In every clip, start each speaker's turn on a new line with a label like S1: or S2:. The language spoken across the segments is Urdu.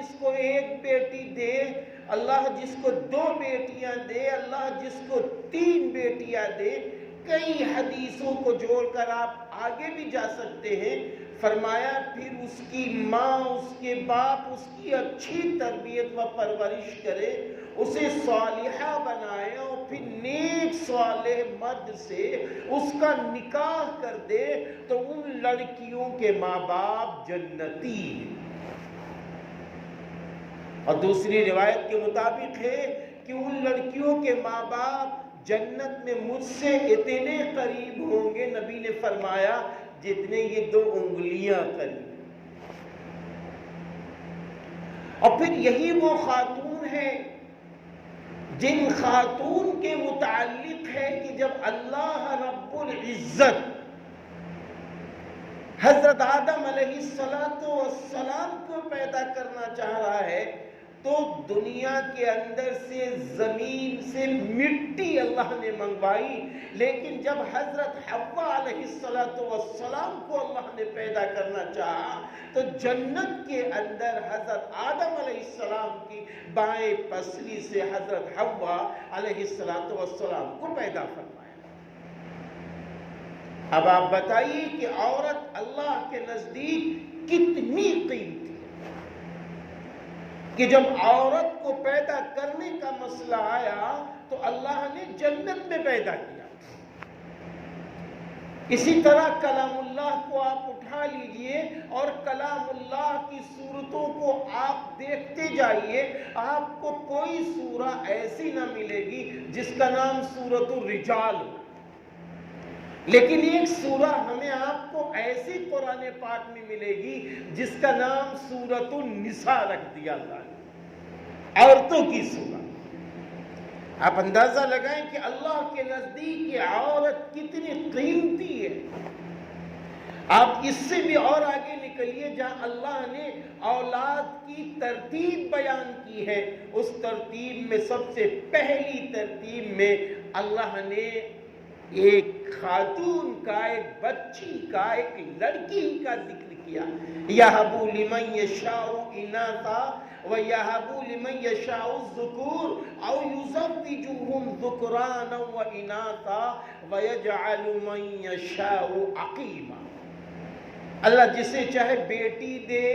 S1: جس کو ایک بیٹی دے، اللہ جس کو 2 بیٹیاں دے، اللہ جس کو 3 بیٹیاں دے، کئی حدیثوں کو جوڑ کر آپ آگے بھی جا سکتے ہیں۔ فرمایا پھر اس کی ماں، اس کے باپ اس کی اچھی تربیت و پرورش کرے، اسے صالحہ بنائے اور پھر نیک صالح مرد سے اس کا نکاح کر دے تو ان لڑکیوں کے ماں باپ جنتی ہیں۔ اور دوسری روایت کے مطابق ہے کہ ان لڑکیوں کے ماں باپ جنت میں مجھ سے اتنے قریب ہوں گے، نبی نے فرمایا جتنے یہ 2 انگلیاں قریب۔ اور پھر یہی وہ خاتون ہے جن خاتون کے متعلق ہے کہ جب اللہ رب العزت حضرت آدم علیہ السلام کو پیدا کرنا چاہ رہا ہے تو دنیا کے اندر سے زمین سے مٹی اللہ نے منگوائی، لیکن جب حضرت حوا علیہ السلام کو اللہ نے پیدا کرنا چاہا تو جنت کے اندر حضرت آدم علیہ السلام کی بائیں پسلی سے حضرت حوا علیہ السلام کو پیدا فرمایا۔ اب آپ بتائیے کہ عورت اللہ کے نزدیک کتنی قیمتی ہے کہ جب عورت کو پیدا کرنے کا مسئلہ آیا تو اللہ نے جنت میں پیدا کیا۔ اسی طرح کلام اللہ کو آپ اٹھا لیجئے اور کلام اللہ کی صورتوں کو آپ دیکھتے جائیے، آپ کو کوئی سورہ ایسی نہ ملے گی جس کا نام سورۃ الرجال ہو، لیکن ایک سورہ ہمیں آپ کو ایسی قرآن پاک میں ملے گی جس کا نام سورۃ النساء رکھ دیا اللہ نے، عورتوں کی سورہ۔ آپ اندازہ لگائیں کہ اللہ کے نزدیک یہ عورت کتنی قیمتی ہے۔ آپ اس سے بھی اور آگے نکلیے، جہاں اللہ نے اولاد کی ترتیب بیان کی ہے، اس ترتیب میں سب سے پہلی ترتیب میں اللہ نے ایک خاتون کا، ایک بچی کا، ایک لڑکی کا ذکر کیا۔ یَهَبُ لِمَن يَشَاءُ إِنَاثًا وَيَهَبُ لِمَن يَشَاءُ الذُّكُورَ أَوْ يُزَوِّجُهُمْ ذُكْرَانًا وَإِنَاثًا وَيَجْعَلُ مَن يَشَاءُ عَقِيمًا۔ اللہ جسے چاہے بیٹی دے،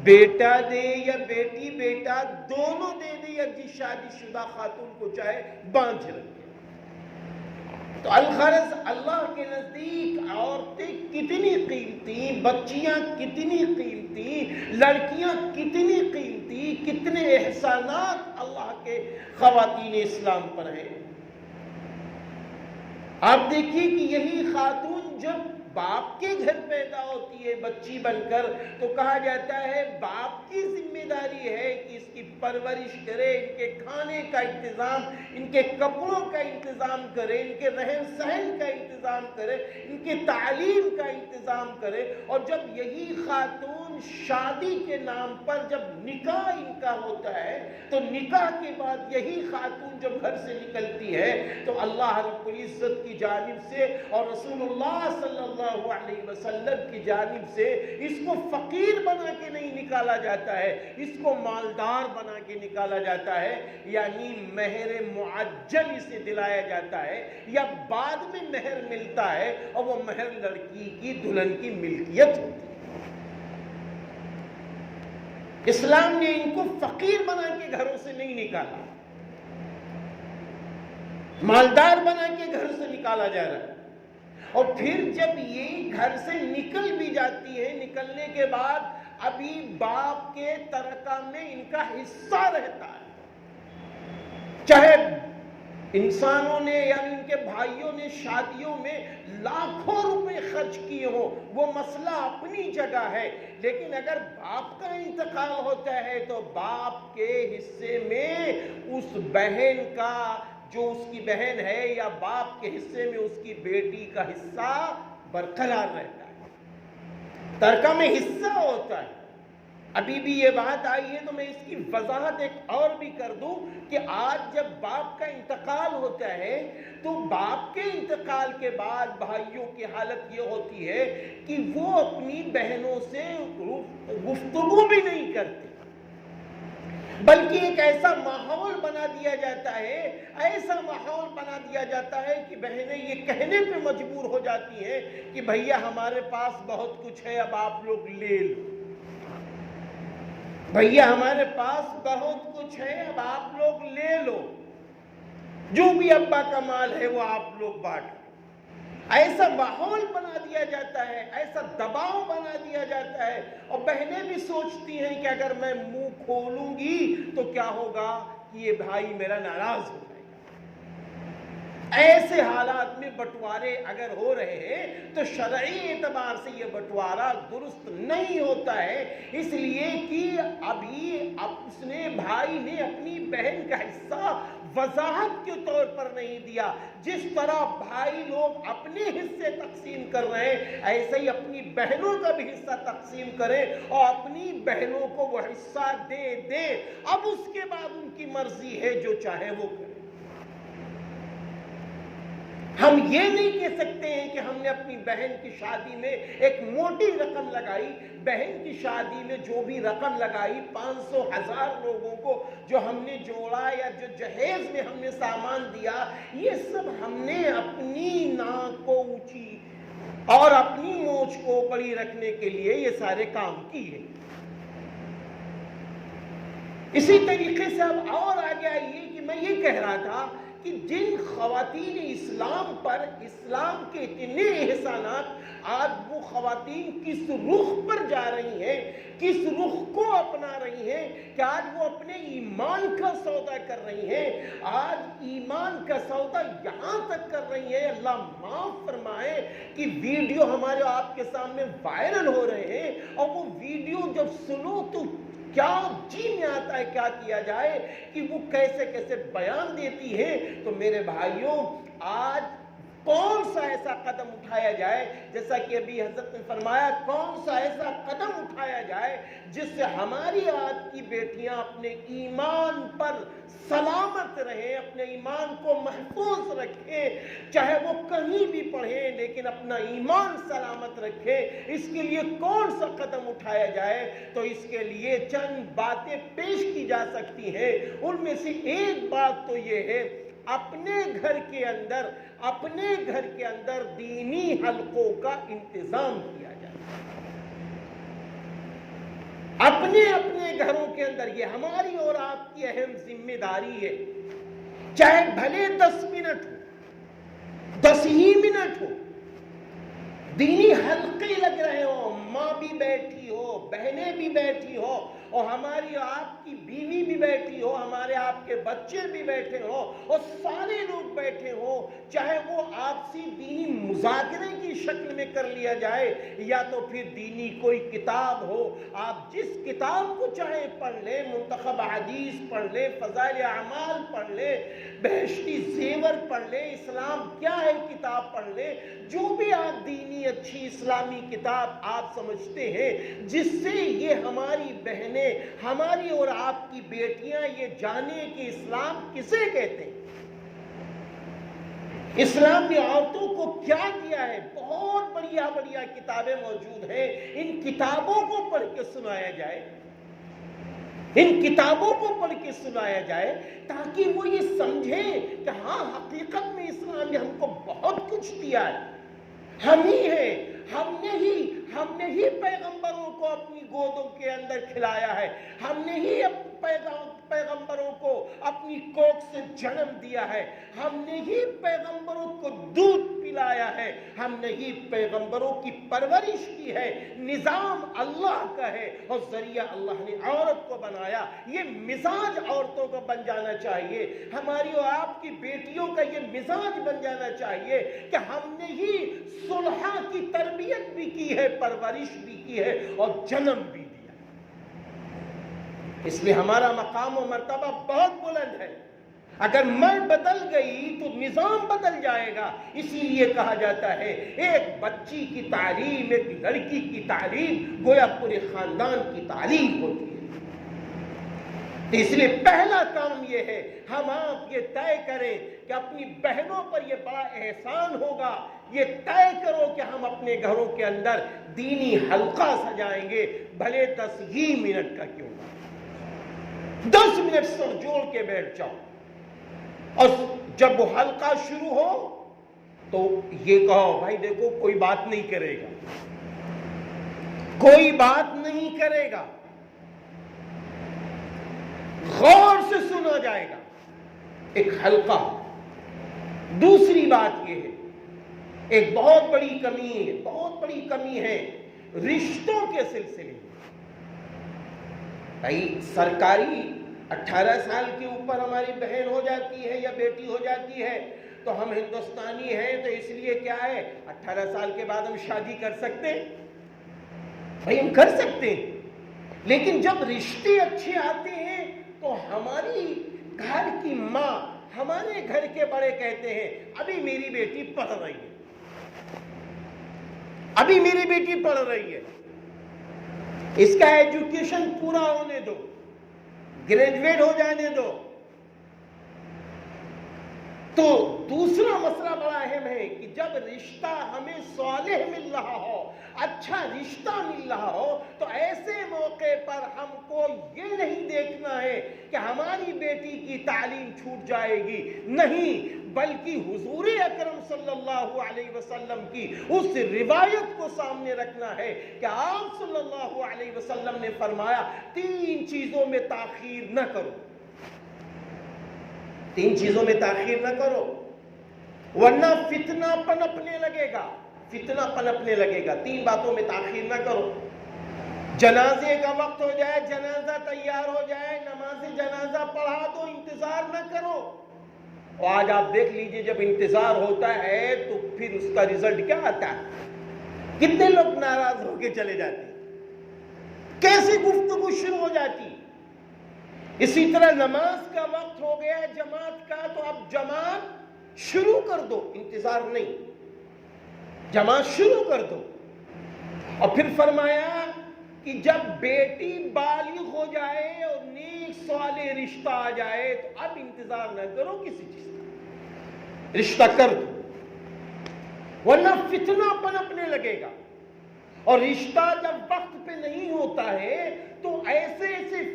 S1: بیٹا دے، یا بیٹی بیٹا دونوں دے دے، یا جس شادی شدہ خاتون کو چاہے بانجھ رکھے۔ تو الغرض اللہ کے نزدیک عورتیں کتنی قیمتی، بچیاں کتنی قیمتی، لڑکیاں کتنی قیمتی، کتنے احسانات اللہ کے خواتین اسلام پر ہیں۔ آپ دیکھیے کہ یہی خاتون جب باپ کے گھر پیدا ہوتی ہے بچی بن کر تو کہا جاتا ہے باپ کی ذمہ داری ہے کہ اس کی پرورش کرے، ان کے کھانے کا انتظام، ان کے کپڑوں کا انتظام کرے، ان کے رہن سہن کا انتظام کرے، ان کی تعلیم کا انتظام کرے۔ اور جب یہی خاتون شادی کے نام پر جب نکاح ان کا ہوتا ہے تو نکاح کے بعد یہی خاتون جب گھر سے نکلتی ہے تو اللہ رب العزت کی جانب سے اور رسول اللہ صلی اللہ علیہ وسلم کی جانب سے اس کو فقیر بنا کے نہیں نکالا جاتا ہے، اس کو مالدار بنا کے نکالا جاتا ہے، یعنی مہر معجل اسے دلایا جاتا ہے، یا بعد میں مہر ملتا ہے اور وہ مہر لڑکی کی، دلہن کی ملکیت ہوتی ہے۔ اسلام نے ان کو فقیر بنا کے گھروں سے نہیں نکالا، مالدار بنا کے گھر سے نکالا جا رہا ہے۔ اور پھر جب یہ گھر سے نکل بھی جاتی ہے، نکلنے کے بعد ابھی باپ کے ترکہ میں ان کا حصہ رہتا ہے، چاہے انسانوں نے یعنی ان کے بھائیوں نے شادیوں میں لاکھوں روپے خرچ کیے ہوں، وہ مسئلہ اپنی جگہ ہے، لیکن اگر باپ کا انتقال ہوتا ہے تو باپ کے حصے میں اس بہن کا، جو اس کی بہن ہے، یا باپ کے حصے میں اس کی بیٹی کا حصہ برقرار رہتا ہے، ترکہ میں حصہ ہوتا ہے۔ ابھی بھی یہ بات آئی ہے تو میں اس کی وضاحت ایک اور بھی کر دوں کہ آج جب باپ کا انتقال ہوتا ہے تو باپ کے انتقال کے بعد بھائیوں کی حالت یہ ہوتی ہے کہ وہ اپنی بہنوں سے گفتگو بھی نہیں کرتے، بلکہ ایک ایسا ماحول بنا دیا جاتا ہے، ایسا ماحول بنا دیا جاتا ہے کہ بہنیں یہ کہنے پہ مجبور ہو جاتی ہیں کہ بھیا ہمارے پاس بہت کچھ ہے، اب آپ لوگ لے لو، بھیا ہمارے پاس بہت کچھ ہے، اب آپ لوگ لے لو، جو بھی ابا کا مال ہے وہ آپ لوگ بانٹ۔ ایسا ماحول بنا دیا جاتا ہے، ایسا دباؤ بنا دیا جاتا ہے، اور بہنیں بھی سوچتی ہیں کہ اگر میں منہ کھولوں گی تو کیا ہوگا کہ یہ بھائی میرا ناراض ہو جائے گا۔ ایسے حالات میں بٹوارے اگر ہو رہے ہیں تو شرعی اعتبار سے یہ بٹوارہ درست نہیں ہوتا ہے، اس لیے کہ ابھی اس نے بھائی نے اپنی بہن کا حصہ وضاحت کے طور پر نہیں دیا۔ جس طرح بھائی لوگ اپنے حصے تقسیم کر رہے ہیں، ایسے ہی اپنی بہنوں کا بھی حصہ تقسیم کریں اور اپنی بہنوں کو وہ حصہ دے دے۔ اب اس کے بعد ان کی مرضی ہے، جو چاہے وہ کرے۔ ہم یہ نہیں کہہ سکتے ہیں کہ ہم نے اپنی بہن کی شادی میں ایک موٹی رقم لگائی، بہن کی شادی میں جو بھی رقم لگائی، 500 1000 لوگوں کو جو ہم نے جوڑا یا جو جہیز میں ہم نے سامان دیا، یہ سب ہم نے اپنی ناک کو اونچی اور اپنی مونچھ کو بڑی رکھنے کے لیے یہ سارے کام کیے۔ اسی طریقے سے اب اور آگے آئیے کہ میں یہ کہہ رہا تھا کہ جن خواتین اسلام پر اسلام کے اتنے احسانات، آج وہ خواتین کس رخ پر جا رہی ہیں، کس رخ کو اپنا رہی ہیں کہ آج وہ اپنے ایمان کا سودا کر رہی ہیں۔ آج ایمان کا سودا یہاں تک کر رہی ہیں، اللہ معاف فرمائے، کہ ویڈیو ہمارے آپ کے سامنے وائرل ہو رہے ہیں، اور وہ ویڈیو جب سنو تو کیا جی میں آتا ہے کیا کیا جائے کہ وہ کیسے کیسے بیان دیتی ہے۔ تو میرے بھائیوں، آج کون سا ایسا قدم اٹھایا جائے، جیسا کہ ابھی حضرت نے فرمایا، کون سا ایسا قدم اٹھایا جائے جس سے ہماری آج کی بیٹیاں اپنے ایمان پر سلامت رہیں، اپنے ایمان کو محفوظ رکھیں، چاہے وہ کہیں بھی پڑھیں لیکن اپنا ایمان سلامت رکھیں۔ اس کے لیے کون سا قدم اٹھایا جائے؟ تو اس کے لیے چند باتیں پیش کی جا سکتی ہیں۔ ان میں سے ایک بات تو یہ ہے، اپنے گھر کے اندر دینی حلقوں کا انتظام کیا جائے۔ اپنے گھروں کے اندر یہ ہماری اور آپ کی اہم ذمہ داری ہے، چاہے بھلے 10 منٹ ہو، 10 ہی منٹ ہو، دینی حلقے لگ رہے ہو، ماں بھی بیٹھی ہو، بہنیں بھی بیٹھی ہو، اور ہماری آپ کی بیوی بھی بیٹھی ہو، ہمارے آپ کے بچے بھی بیٹھے ہو، اور سارے لوگ بیٹھے ہو، چاہے وہ آپسی دینی مذاکرے کی شکل میں کر لیا جائے یا تو پھر دینی کوئی کتاب ہو، آپ جس کتاب کو چاہے پڑھ لیں، منتخب حدیث پڑھ لیں، فضائل اعمال پڑھ لیں، بہشتی زیور پڑھ لیں، اسلام کیا ہے کتاب پڑھ لیں، جو بھی آپ دینی اچھی اسلامی کتاب آپ سمجھتے ہیں، جس سے یہ ہماری بہنیں، ہماری اور آپ کی بیٹیاں یہ جانے کہ اسلام کسے کہتے ہیں، اسلام نے عورتوں کو کیا دیا ہے۔ بہت بڑھیا بڑھیا کتابیں موجود ہیں، ان کتابوں کو پڑھ کے سنایا جائے، ان کتابوں کو پڑھ کے سنایا جائے، تاکہ وہ یہ سمجھیں کہ ہاں حقیقت میں اسلام نے ہم کو بہت کچھ دیا ہے، ہم ہی ہیں، ہم نے ہی پیغمبروں کو اپنی گودوں کے اندر کھلایا ہے، ہم نے ہی پیغمبروں کو اپنی کوکھ سے جنم دیا ہے، ہم نے ہی پیغمبروں کو دودھ پلایا ہے، ہم نے ہی پیغمبروں کی پرورش کی ہے۔ نظام اللہ کا ہے اور ذریعہ اللہ نے عورت کو بنایا۔ یہ مزاج عورتوں کو بن جانا چاہیے، ہماری اور آپ کی بیٹیوں کا یہ مزاج بن جانا چاہیے کہ ہم نے ہی صلحہ کی تربیت بھی کی ہے، پرورش بھی کی ہے اور جنم بھی دیا۔ اس لیے ہمارا مقام و مرتبہ بہت بلند ہے۔ اگر میں بدل گئی تو نظام بدل جائے گا۔ اسی لیے کہا جاتا ہے ایک بچی کی تعلیم، ایک لڑکی کی تعلیم گویا پورے خاندان کی تعلیم ہوتی ہے۔ اس لیے پہلا کام یہ ہے، ہم آپ یہ طے کریں کہ اپنی بہنوں پر یہ بڑا احسان ہوگا، یہ طے کرو کہ ہم اپنے گھروں کے اندر دینی حلقہ سجائیں گے، بھلے 10 ہی منٹ کا کیوں نہ۔ 10 منٹ سر جوڑ کے بیٹھ جاؤ، اور جب وہ حلقہ شروع ہو تو یہ کہو بھائی دیکھو کوئی بات نہیں کرے گا، کوئی بات نہیں کرے گا، غور سے سنا جائے گا، ایک حلقہ۔ دوسری بات یہ ہے، ایک بہت بڑی کمی ہے رشتوں کے سلسلے میں۔ بھائی سرکاری 18 سال کے اوپر ہماری بہن ہو جاتی ہے یا بیٹی ہو جاتی ہے تو ہم ہندوستانی ہیں تو اس لیے کیا ہے 18 سال کے بعد ہم شادی کر سکتے ہیں؟ بھائی ہم کر سکتے ہیں، لیکن جب رشتے اچھے آتے ہیں تو ہماری گھر کی ماں، ہمارے گھر کے بڑے کہتے ہیں ابھی میری بیٹی پڑھ رہی ہے، ابھی میری بیٹی پڑھ رہی ہے، اس کا ایجوکیشن پورا ہونے دو، گریجویٹ ہو جانے دو۔ تو دوسرا مسئلہ بڑا اہم ہے کہ جب رشتہ ہمیں صالح مل رہا ہو، اچھا رشتہ مل رہا ہو، تو ایسے موقع پر ہم کو یہ نہیں دیکھنا ہے کہ ہماری بیٹی کی تعلیم چھوٹ جائے گی، نہیں، بلکہ حضور اکرم صلی اللہ علیہ وسلم کی اس روایت کو سامنے رکھنا ہے کہ آپ صلی اللہ علیہ وسلم نے فرمایا 3 چیزوں میں تاخیر نہ کرو، 3 چیزوں میں تاخیر نہ کرو، ورنہ فتنہ پنپنے لگے گا، 3 باتوں میں تاخیر نہ کرو۔ جنازے کا وقت ہو جائے، جنازہ تیار ہو جائے، نماز جنازہ پڑھا دو، انتظار نہ کرو۔ اور آج آپ دیکھ لیجئے جب انتظار ہوتا ہے تو پھر اس کا رزلٹ کیا آتا ہے؟ کتنے لوگ ناراض ہو کے چلے جاتے ہیں، کیسی گفتگو شروع ہو جاتی۔ اسی طرح نماز کا وقت ہو گیا جماعت کا، تو اب جماعت شروع کر دو، انتظار نہیں، جماعت شروع کر دو۔ اور پھر فرمایا کہ جب بیٹی بالغ ہو جائے اور نیک صالح رشتہ آ جائے تو اب انتظار نہ کرو کسی چیز کا، رشتہ کر دو، ورنہ فتنہ پنپنے لگے گا۔ اور رشتہ جب وقت پہ نہیں ہوتا ہے تو ایسے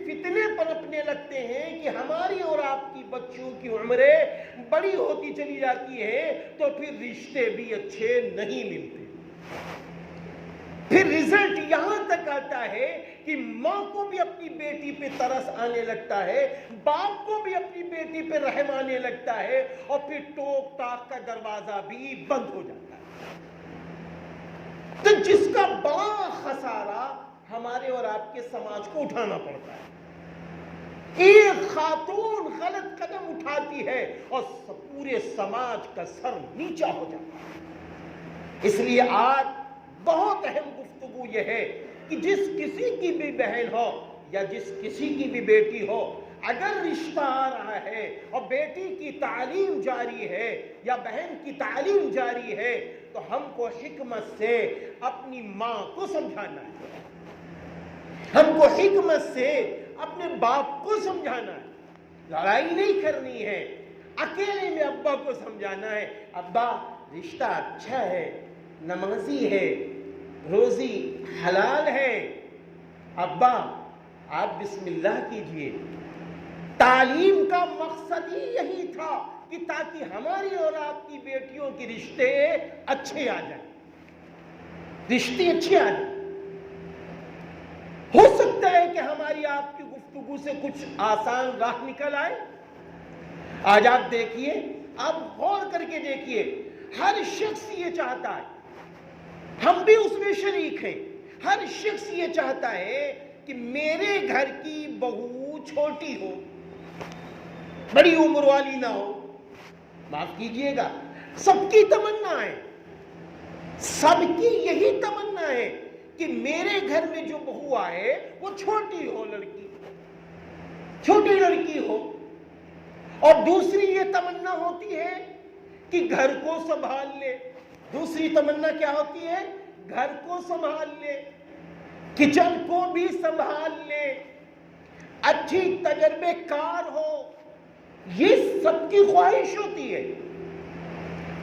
S1: فتنے پنپنے لگتے ہیں کہ ہماری اور آپ کی بچیوں کی عمریں بڑی ہوتی چلی جاتی ہے تو پھر رشتے بھی اچھے نہیں ملتے۔ پھر رزلٹ یہاں تک آتا ہے کہ ماں کو بھی اپنی بیٹی پہ ترس آنے لگتا ہے، باپ کو بھی اپنی بیٹی پہ رحم آنے لگتا ہے، اور پھر ٹوک ٹاک کا دروازہ بھی بند ہو جاتا ہے۔ تو جس کا بڑا خسارہ ہمارے اور آپ کے سماج کو اٹھانا پڑتا ہے۔ ایک خاتون غلط قدم اٹھاتی ہے اور پورے سماج کا سر نیچا ہو جاتا ہے۔ اس لیے آج بہت اہم گفتگو یہ ہے کہ جس کسی کی بھی بہن ہو یا جس کسی کی بھی بیٹی ہو، اگر رشتہ آ رہا ہے اور بیٹی کی تعلیم جاری ہے یا بہن کی تعلیم جاری ہے تو ہم کو حکمت سے اپنی ماں کو سمجھانا ہے، ہم کو حکمت سے اپنے باپ کو سمجھانا ہے، لڑائی نہیں کرنی ہے، اکیلے میں ابا کو سمجھانا ہے، ابا رشتہ اچھا ہے، نمازی ہے، روزی حلال ہے، ابا آپ بسم اللہ کیجئے۔ تعلیم کا مقصد ہی یہی تھا کہ تاکہ ہماری اور آپ کی بیٹیوں کے رشتے اچھے آ جائیں، رشتے اچھے آ جائیں۔ ہو سکتا ہے کہ ہماری آپ کی گفتگو سے کچھ آسان راہ نکل آئے۔ آج آپ دیکھیے، آپ غور کر کے دیکھیے، ہر شخص یہ چاہتا ہے، ہم بھی اس میں شریک ہیں، ہر شخص یہ چاہتا ہے کہ میرے گھر کی بہو چھوٹی ہو، بڑی عمر والی نہ ہو۔ معاف کیجئے گا، سب کی تمنا ہے، سب کی یہی تمنا ہے کہ میرے گھر میں جو بہو آئے وہ چھوٹی ہو، لڑکی، چھوٹی لڑکی ہو۔ اور دوسری یہ تمنا ہوتی ہے کہ گھر کو سنبھال لے، دوسری تمنا کیا ہوتی ہے؟ گھر کو سنبھال لے، کچن کو بھی سنبھال لے، اچھی تجربے کار ہو، یہ سب کی خواہش ہوتی ہے۔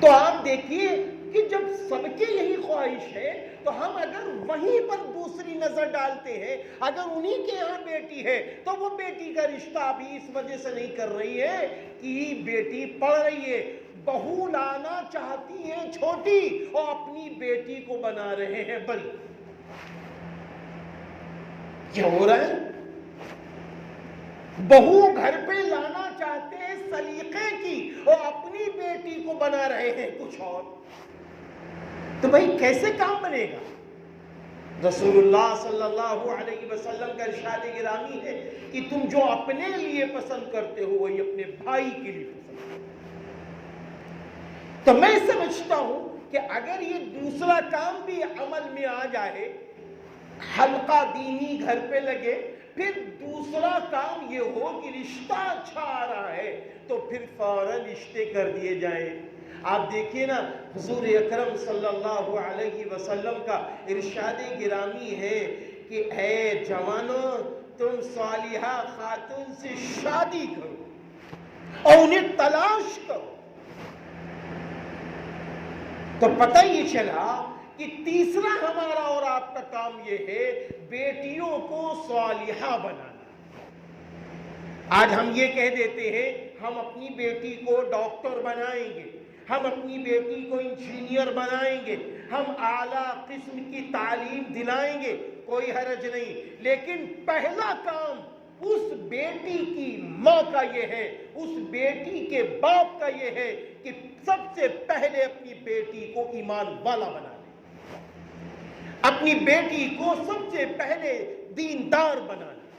S1: تو آپ دیکھیے کہ جب سب کی یہی خواہش ہے تو ہم اگر وہیں پر دوسری نظر ڈالتے ہیں، اگر انہی کے یہاں بیٹی ہے تو وہ بیٹی کا رشتہ ابھی اس وجہ سے نہیں کر رہی ہے کہ بیٹی پڑھ رہی ہے، بہو لانا چاہتی ہیں چھوٹی اور اپنی بیٹی کو بنا رہے ہیں بڑی. کیا ہو رہا ہے؟ بہو گھر پہ لانا چاہتے ہیں سلیقے کی اور اپنی بیٹی کو بنا رہے ہیں کچھ اور. تو بھائی کیسے کام بنے گا؟ رسول اللہ صلی اللہ علیہ وسلم کا ارشاد گرامی ہے کہ تم جو اپنے لیے پسند کرتے ہو وہی اپنے بھائی کے لیے پسند کرتے ہو. تو میں سمجھتا ہوں کہ اگر یہ دوسرا کام بھی عمل میں آ جائے، حلقہ دینی گھر پہ لگے، پھر دوسرا کام یہ ہو کہ رشتہ اچھا آ رہا ہے تو پھر فوراً رشتے کر دیے جائیں. آپ دیکھیے نا، حضور اکرم صلی اللہ علیہ وسلم کا ارشاد گرامی ہے کہ اے جوانوں، تم صالحہ خاتون سے شادی کرو اور انہیں تلاش کرو. تو پتہ یہ چلا کہ تیسرا ہمارا اور آپ کا کام یہ ہے بیٹیوں کو صالحہ بنانا. آج ہم یہ کہہ دیتے ہیں ہم اپنی بیٹی کو ڈاکٹر بنائیں گے، ہم اپنی بیٹی کو انجینئر بنائیں گے، ہم اعلیٰ قسم کی تعلیم دلائیں گے، کوئی حرج نہیں. لیکن پہلا کام اس بیٹی کی ماں کا یہ ہے، اس بیٹی کے باپ کا یہ ہے کہ سب سے پہلے اپنی بیٹی کو ایمان والا بنا لیں، اپنی بیٹی کو سب سے پہلے دیندار بنا لیں،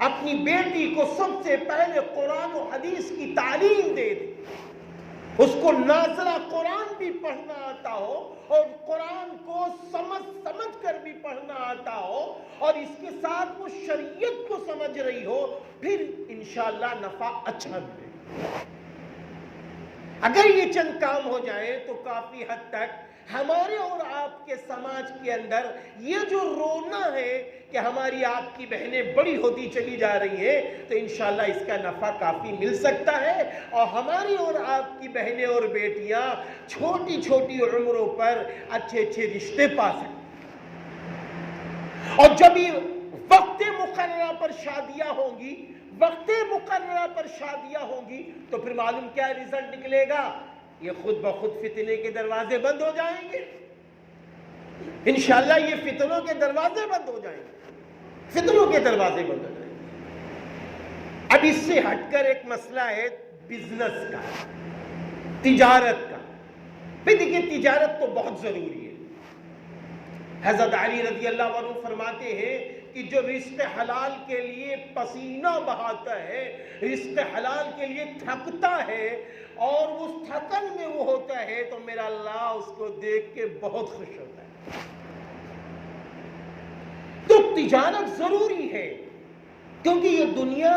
S1: اپنی بیٹی کو سب سے پہلے قرآن و حدیث کی تعلیم دے دیں، اس کو نازلہ قرآن بھی پڑھنا آتا ہو اور قرآن کو سمجھ کر بھی پڑھنا آتا ہو اور اس کے ساتھ وہ شریعت کو سمجھ رہی ہو، پھر انشاءاللہ نفع اچھا ملے گا. اگر یہ چند کام ہو جائیں تو کافی حد تک ہمارے اور آپ کے سماج کے اندر یہ جو رونا ہے کہ ہماری آپ کی بہنیں بڑی ہوتی چلی جا رہی ہیں، تو انشاءاللہ اس کا نفع کافی مل سکتا ہے اور ہماری اور آپ کی بہنیں اور بیٹیاں چھوٹی چھوٹی عمروں پر اچھے اچھے رشتے پا سکتے ہیں. اور جب یہ وقت مقررہ پر شادیاں ہوں گی، وقت مقررہ پر شادیاں ہوں گی، تو پھر معلوم کیا رزلٹ نکلے گا؟ یہ خود بخود فتنے کے دروازے بند ہو جائیں گے. انشاءاللہ یہ فتنوں کے دروازے بند ہو جائیں گے، فتنوں کے دروازے بند ہو جائیں گے. اب اس سے ہٹ کر ایک مسئلہ ہے بزنس کا، تجارت کا. پھر دیکھیے تجارت تو بہت ضروری ہے. حضرت علی رضی اللہ عنہ فرماتے ہیں کہ جو رزق حلال کے لیے پسینہ بہاتا ہے، رزق حلال کے لیے تھکتا ہے اور اس تھکن میں وہ ہوتا ہے، تو میرا اللہ اس کو دیکھ کے بہت خوش ہوتا ہے. تو تجارت ضروری ہے کیونکہ یہ دنیا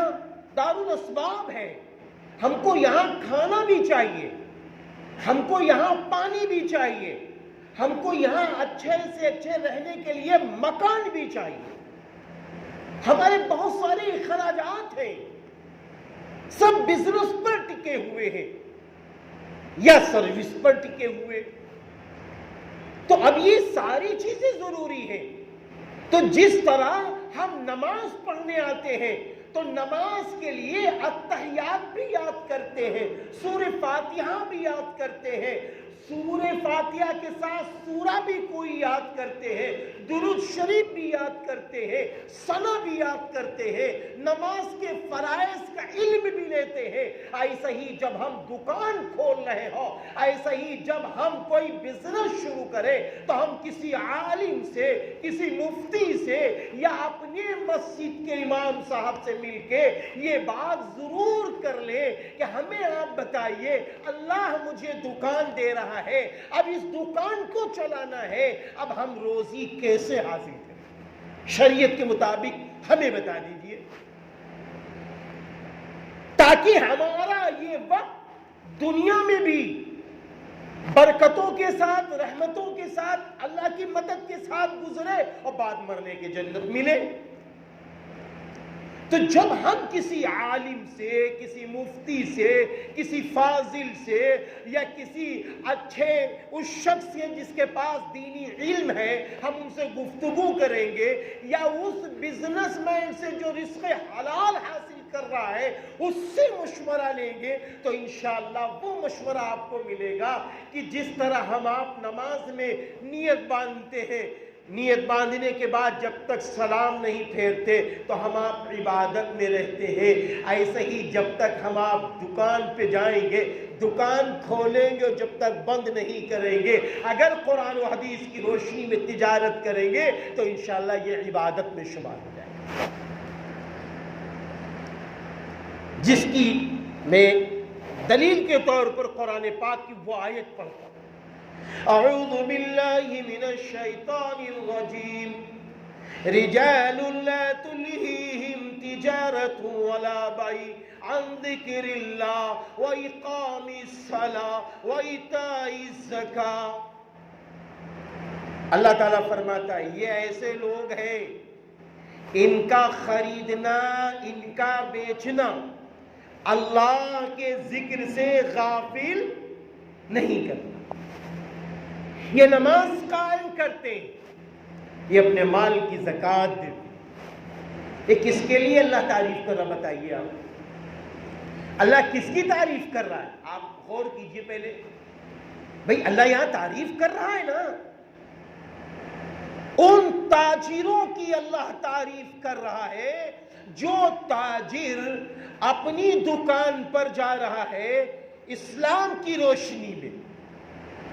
S1: دارالاسباب ہے. ہم کو یہاں کھانا بھی چاہیے، ہم کو یہاں پانی بھی چاہیے، ہم کو یہاں اچھے سے اچھے رہنے کے لیے مکان بھی چاہیے. ہمارے بہت سارے اخراجات ہیں، سب بزنس پر ٹکے ہوئے ہیں یا سروس پر ٹکے ہوئے. تو اب یہ ساری چیزیں ضروری ہیں. تو جس طرح ہم نماز پڑھنے آتے ہیں تو نماز کے لیے اتحیات بھی یاد کرتے ہیں، سورہ فاتحہ بھی یاد کرتے ہیں، سورہ فاتحہ کے ساتھ سورہ بھی کوئی یاد کرتے ہیں، درود شریف بھی یاد کرتے ہیں، ثنا بھی یاد کرتے ہیں، نماز کے فرائض کا علم بھی لیتے ہیں. ایسا ہی جب ہم دکان کھول رہے ہو، ایسا ہی جب ہم کوئی بزنس شروع کریں تو ہم کسی عالم سے، کسی مفتی سے یا اپنے مسجد کے امام صاحب سے مل کے یہ بات ضرور کر لیں کہ ہمیں آپ بتائیے، اللہ مجھے دکان دے رہا ہے، اب اس دکان کو چلانا ہے، اب ہم روزی کیسے حاصل کریں؟ شریعت کے مطابق ہمیں بتا دیجئے تاکہ ہمارا یہ وقت دنیا میں بھی برکتوں کے ساتھ، رحمتوں کے ساتھ، اللہ کی مدد کے ساتھ گزرے اور بعد مرنے کے جنت ملے. تو جب ہم کسی عالم سے، کسی مفتی سے، کسی فاضل سے یا کسی اچھے اس شخص سے جس کے پاس دینی علم ہے ہم ان سے گفتگو کریں گے، یا اس بزنس مین سے جو رزق حلال حاصل کر رہا ہے اس سے مشورہ لیں گے، تو انشاءاللہ وہ مشورہ آپ کو ملے گا کہ جس طرح ہم آپ نماز میں نیت باندھتے ہیں، نیت باندھنے کے بعد جب تک سلام نہیں پھیرتے تو ہم آپ عبادت میں رہتے ہیں، ایسے ہی جب تک ہم آپ دکان پہ جائیں گے، دکان کھولیں گے اور جب تک بند نہیں کریں گے، اگر قرآن و حدیث کی روشنی میں تجارت کریں گے تو انشاءاللہ یہ عبادت میں شمار ہو جائے گا۔ جس کی میں دلیل کے طور پر قرآن پاک کی وہ آیت پڑھتا ہوں، اعوذ باللہ من الشیطان الرجیم، رجال لا تلہیہم تجارت ولا بیع عن ذکر اللہ واقام الصلاۃ وایتاء الزکاۃ۔ اللہ تعالیٰ فرماتا ہے یہ ایسے لوگ ہیں ان کا خریدنا، ان کا بیچنا اللہ کے ذکر سے غافل نہیں کرتا، یہ نماز قائم کرتے ہیں، یہ اپنے مال کی زکوٰۃ دیتے ہیں۔ یہ کس کے لیے اللہ تعریف کر رہا بتائیے آپ؟ اللہ کس کی تعریف کر رہا ہے؟ آپ غور کیجئے پہلے، بھئی اللہ یہاں تعریف کر رہا ہے نا، ان تاجروں کی اللہ تعریف کر رہا ہے جو تاجر اپنی دکان پر جا رہا ہے اسلام کی روشنی میں،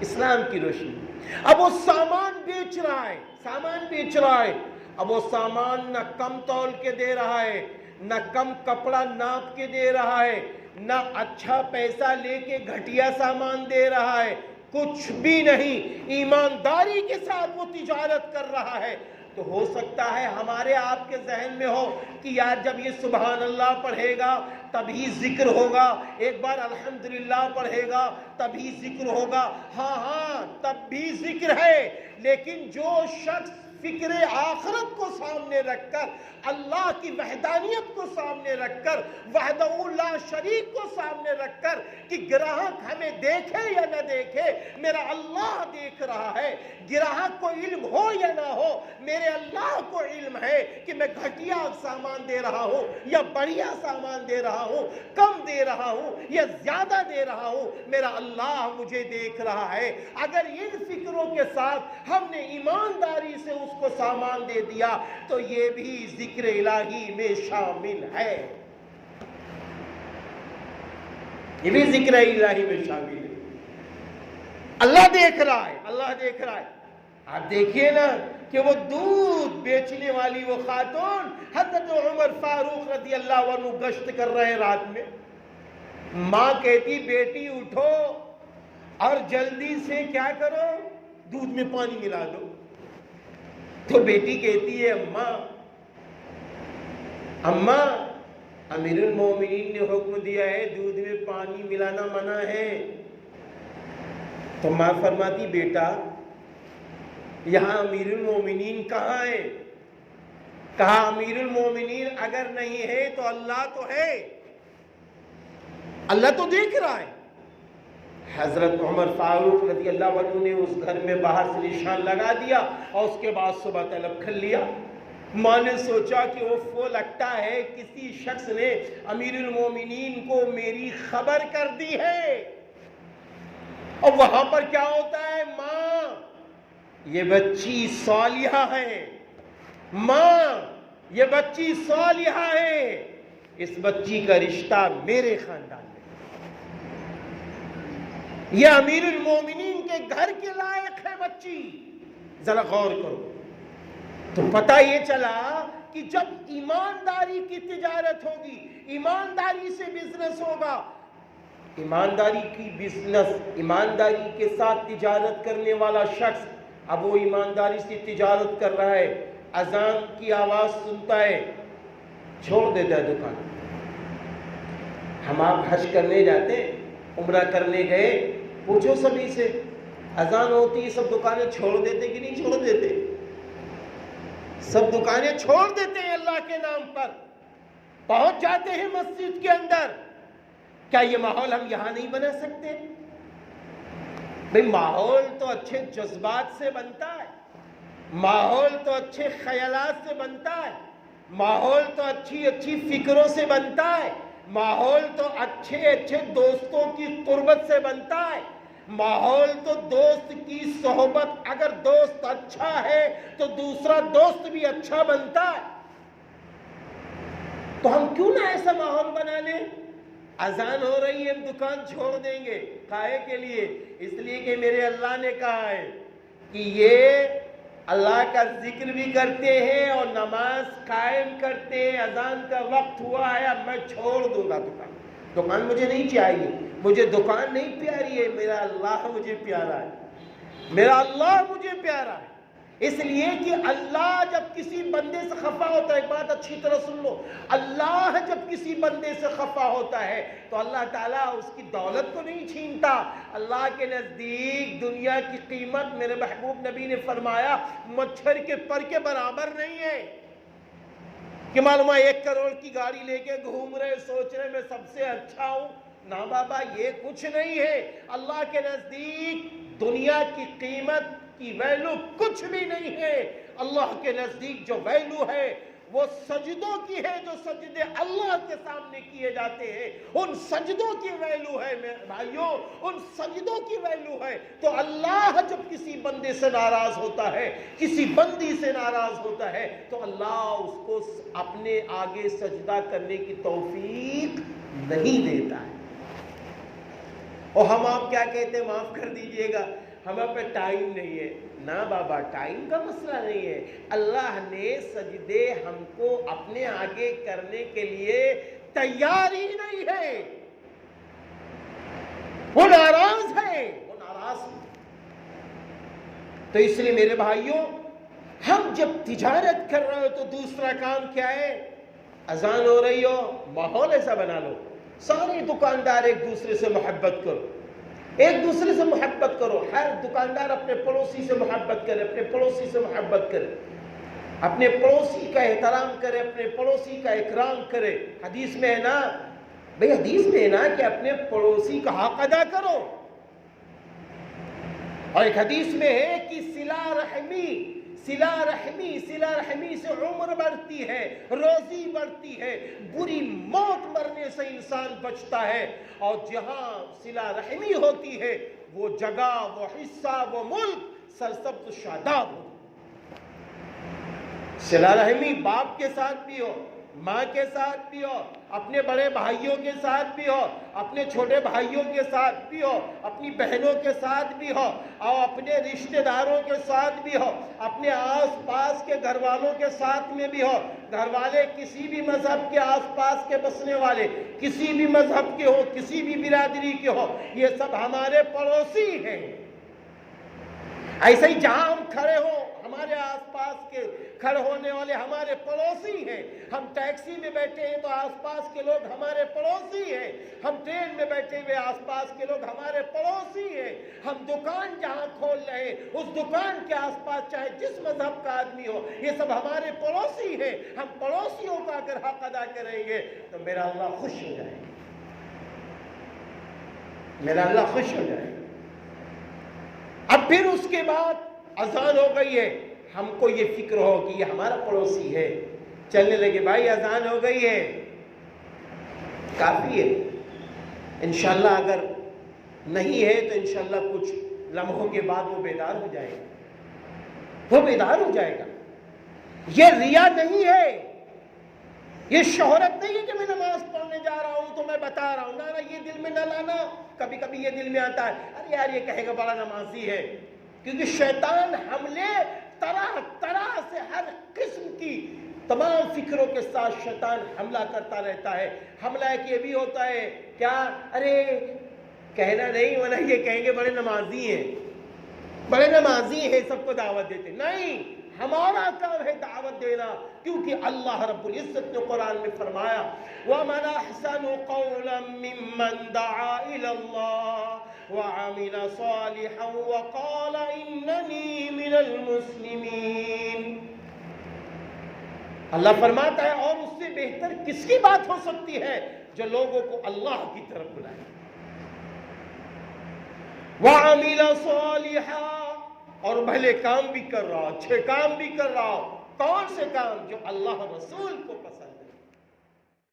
S1: اسلام کی روشنی میں، اب وہ سامان بیچ رہا ہے، سامان بیچ رہا ہے، اب وہ سامان نہ کم تول کے دے رہا ہے، نہ کم کپڑا ناپ کے دے رہا ہے، نہ اچھا پیسہ لے کے گھٹیا سامان دے رہا ہے، کچھ بھی نہیں، ایمانداری کے ساتھ وہ تجارت کر رہا ہے۔ تو ہو سکتا ہے ہمارے آپ کے ذہن میں ہو کہ یار جب یہ سبحان اللہ پڑھے گا تبھی ذکر ہوگا، ایک بار الحمدللہ پڑھے گا تبھی ذکر ہوگا۔ ہاں تب بھی ذکر ہے، لیکن جو شخص فکر آخرت کو سامنے رکھ کر، اللہ کی وحدانیت کو سامنے رکھ کر، وحدہ لا شریک کو سامنے رکھ کر کہ گراہک ہمیں دیکھے یا نہ دیکھے میرا اللہ دیکھ رہا ہے، گراہک کو علم ہو یا نہ ہو میرے اللہ کو علم ہے کہ میں گھٹیا سامان دے رہا ہوں یا بڑھیا سامان دے رہا ہوں، کم دے رہا ہوں یا زیادہ دے رہا ہوں، میرا اللہ مجھے دیکھ رہا ہے۔ اگر ان فکروں کے ساتھ ہم نے ایمانداری سے اس کو سامان دے دیا تو یہ بھی ذکر الہی میں شامل ہے، یہ بھی ذکر الہی میں شامل ہے۔ اللہ دیکھ رہا ہے، اللہ دیکھ رہا ہے۔ آپ دیکھیے نا کہ وہ دودھ بیچنے والی وہ خاتون حضرت عمر فاروق رضی اللہ عنہ گشت کر رہے ہیں رات میں، ماں کہتی بیٹی اٹھو اور جلدی سے کیا کرو، دودھ میں پانی ملا دو۔ تو بیٹی کہتی ہے اماں امیر المومنین نے حکم دیا ہے دودھ میں پانی ملانا منع ہے۔ تو ماں فرماتی بیٹا یہاں امیر المومنین کہاں ہے؟ کہا امیر المومنین اگر نہیں ہے تو اللہ تو ہے، اللہ تو دیکھ رہا ہے۔ حضرت عمر فاروق رضی اللہ عنہ نے اس گھر میں باہر سے نشان لگا دیا اور اس کے بعد صبح طلب کھل لیا۔ ماں نے سوچا کہ وہ لگتا ہے کسی شخص نے امیر المومنین کو میری خبر کر دی ہے۔ اور وہاں پر کیا ہوتا ہے، ماں یہ بچی صالحہ ہے، ماں یہ بچی صالحہ ہے، اس بچی کا رشتہ میرے خاندان میں، یہ امیر المومنین کے گھر کے لائق ہے بچی۔ ذرا غور کرو تو پتہ یہ چلا کہ جب ایمانداری کی تجارت ہوگی، ایمانداری سے بزنس ہوگا، ایمانداری کے ساتھ تجارت کرنے والا شخص اب وہ ایمانداری سے تجارت کر رہا ہے، اذان کی آواز سنتا ہے چھوڑ دیتا ہے دکان۔ ہم آپ حج کرنے جاتے ہیں، عمرہ کرنے گئے، پوچھو سبھی سے اذان ہوتی ہے سب دکانیں چھوڑ دیتے کہ نہیں چھوڑ دیتے؟ سب دکانیں چھوڑ دیتے ہیں اللہ کے نام پر۔ پہنچ جاتے ہیں مسجد کے اندر. کیا یہ ماحول ہم یہاں نہیں بنا سکتے؟ بھئی ماحول تو اچھے جذبات سے بنتا ہے، ماحول تو اچھے خیالات سے بنتا ہے، ماحول تو اچھی اچھی فکروں سے بنتا ہے، ماحول تو اچھے اچھے دوستوں کی قربت سے بنتا ہے، ماحول تو دوست کی صحبت، اگر دوست اچھا ہے تو دوسرا دوست بھی اچھا بنتا ہے. تو ہم کیوں نہ ایسا ماحول بنا لیں؟ اذان ہو رہی ہے، ہم دکان چھوڑ دیں گے کھائے کے لیے، اس لیے کہ میرے اللہ نے کہا ہے کہ یہ اللہ کا ذکر بھی کرتے ہیں اور نماز قائم کرتے ہیں. اذان کا وقت ہوا ہے، اب میں چھوڑ دوں گا دکان مجھے نہیں چاہیے، مجھے دکان نہیں پیاری ہے، میرا اللہ مجھے پیارا ہے، میرا اللہ مجھے پیارا ہے. اس لیے کہ اللہ جب کسی بندے سے خفا ہوتا ہے، ایک بات اچھی طرح سن لو، اللہ جب کسی بندے سے خفا ہوتا ہے تو اللہ تعالیٰ اس کی دولت کو نہیں چھینتا. اللہ کے نزدیک دنیا کی قیمت، میرے محبوب نبی نے فرمایا، مچھر کے پر کے برابر نہیں ہے. کہ معلوم ہے 1 کروڑ کی گاڑی لے کے گھوم رہے، سوچ رہے میں سب سے اچھا ہوں. نا بابا، یہ کچھ نہیں ہے. اللہ کے نزدیک دنیا کی قیمت کی ویلو کچھ بھی نہیں ہے. اللہ کے نزدیک جو ویلو ہے وہ سجدوں کی ہے، جو سجدے اللہ کے سامنے کیے جاتے ہیں، ان سجدوں کی ویلو ہے. میرے بھائیوں، ان سجدوں کی ویلو ہے. تو اللہ جب کسی بندے سے ناراض ہوتا ہے، کسی بندی سے ناراض ہوتا ہے، تو اللہ اس کو اپنے آگے سجدہ کرنے کی توفیق نہیں دیتا ہے. اور ہم آپ کیا کہتے ہیں، معاف کر دیجئے گا، ہمیں پہ ٹائم نہیں ہے. نا بابا، ٹائم کا مسئلہ نہیں ہے. اللہ نے سجدے ہم کو اپنے آگے کرنے کے لیے تیار ہی نہیں ہے. وہ ناراض ہے، وہ ناراض ہے. تو اس لیے میرے بھائیوں، ہم جب تجارت کر رہے ہو تو دوسرا کام کیا ہے؟ اذان ہو رہی ہو، ماحول ایسا بنا لو، سارے دکاندار ایک دوسرے سے محبت کرو، ایک دوسرے سے محبت کرو. ہر دکاندار اپنے پڑوسی سے محبت کرے، اپنے پڑوسی سے محبت کرے، اپنے پڑوسی کا احترام کرے، اپنے پڑوسی کا اکرام کرے. حدیث میں ہے نا بھئی، حدیث میں ہے نا کہ اپنے پڑوسی کا حق ادا کرو. اور ایک حدیث میں ہے کہ صلہ رحمی سے عمر بڑھتی ہے، روزی بڑھتی ہے، بری موت مرنے سے انسان بچتا ہے. اور جہاں صلہ رحمی ہوتی ہے وہ جگہ، وہ حصہ، وہ ملک سرسبز شاداب ہو. صلہ رحمی باپ کے ساتھ بھی ہو، ماں کے ساتھ بھی ہو، اپنے بڑے بھائیوں کے ساتھ بھی ہو، اپنے چھوٹے بھائیوں کے ساتھ بھی ہو، اپنی بہنوں کے ساتھ بھی ہو، اور اپنے رشتہ داروں کے ساتھ بھی ہو، اپنے آس پاس کے گھر والوں کے ساتھ میں بھی ہو. گھر والے کسی بھی مذہب کے، آس پاس کے بسنے والے کسی بھی مذہب کے ہو، کسی بھی برادری کے ہو، یہ سب ہمارے پڑوسی ہیں. ایسے ہی جہاں ہم کھڑے ہو، ہمارے آس پاس کے کھڑے ہونے والے ہمارے پڑوسی ہیں. ہم ٹیکسی میں بیٹھے ہیں تو آس پاس کے لوگ ہمارے پڑوسی ہیں. ہم ٹرین میں بیٹھے ہوئے آس پاس کے لوگ ہمارے پڑوسی ہیں. ہم دکان جہاں کھول رہے ہیں اس دکان کے آس پاس چاہے جس مذہب کا آدمی ہو، یہ سب ہمارے پڑوسی ہیں. ہم پڑوسیوں کا اگر حق ادا کریں گے تو میرا اللہ خوش ہو جائے گا، میرا اللہ خوش ہو جائے گا. اب پھر اس کے بعد اذان ہو گئی ہے، ہم کو یہ فکر ہو کہ یہ ہمارا پڑوسی ہے، چلنے لگے بھائی اذان ہو گئی ہے، کافی ہے. انشاءاللہ اگر نہیں ہے تو انشاءاللہ کچھ لمحوں کے بعد وہ بیدار ہو جائے گا، وہ بیدار ہو جائے گا. یہ ریا نہیں ہے، یہ شہرت نہیں ہے کہ میں نماز پڑھنے جا رہا ہوں تو میں بتا رہا ہوں. نہ یہ دل میں نہ لانا. کبھی کبھی یہ دل میں آتا ہے، ارے یار یہ کہے گا بڑا نمازی ہے. کیونکہ شیطان حملے طرح طرح سے، ہر قسم کی تمام فکروں کے ساتھ شیطان حملہ کرتا رہتا ہے. حملہ ایک یہ بھی ہوتا ہے، کیا ارے کہنا نہیں ورنہ یہ کہیں گے بڑے نمازی ہیں، بڑے نمازی ہیں، سب کو دعوت دیتے. نہیں، ہمارا کام ہے دعوت دینا، کیونکہ اللہ رب العزت نے قرآن میں فرمایا وَمَنْ أَحْسَنُ قَوْلًا مِّمَّنْ دَعَا إِلَى اللَّهِ وَعَمِلَ صَالِحًا وَقَالَ إِنَّنِي مِنَ الْمُسْلِمِينَ. اللہ فرماتا ہے اور اس سے بہتر کس کی بات ہو سکتی ہے جو لوگوں کو اللہ کی طرف بلائے. وَعَمِلَ صَالِحًا، اور بھلے کام بھی کر رہا ہو، اچھے کام بھی کر رہا ہو. کون سے کام؟ جو اللہ رسول کو پسند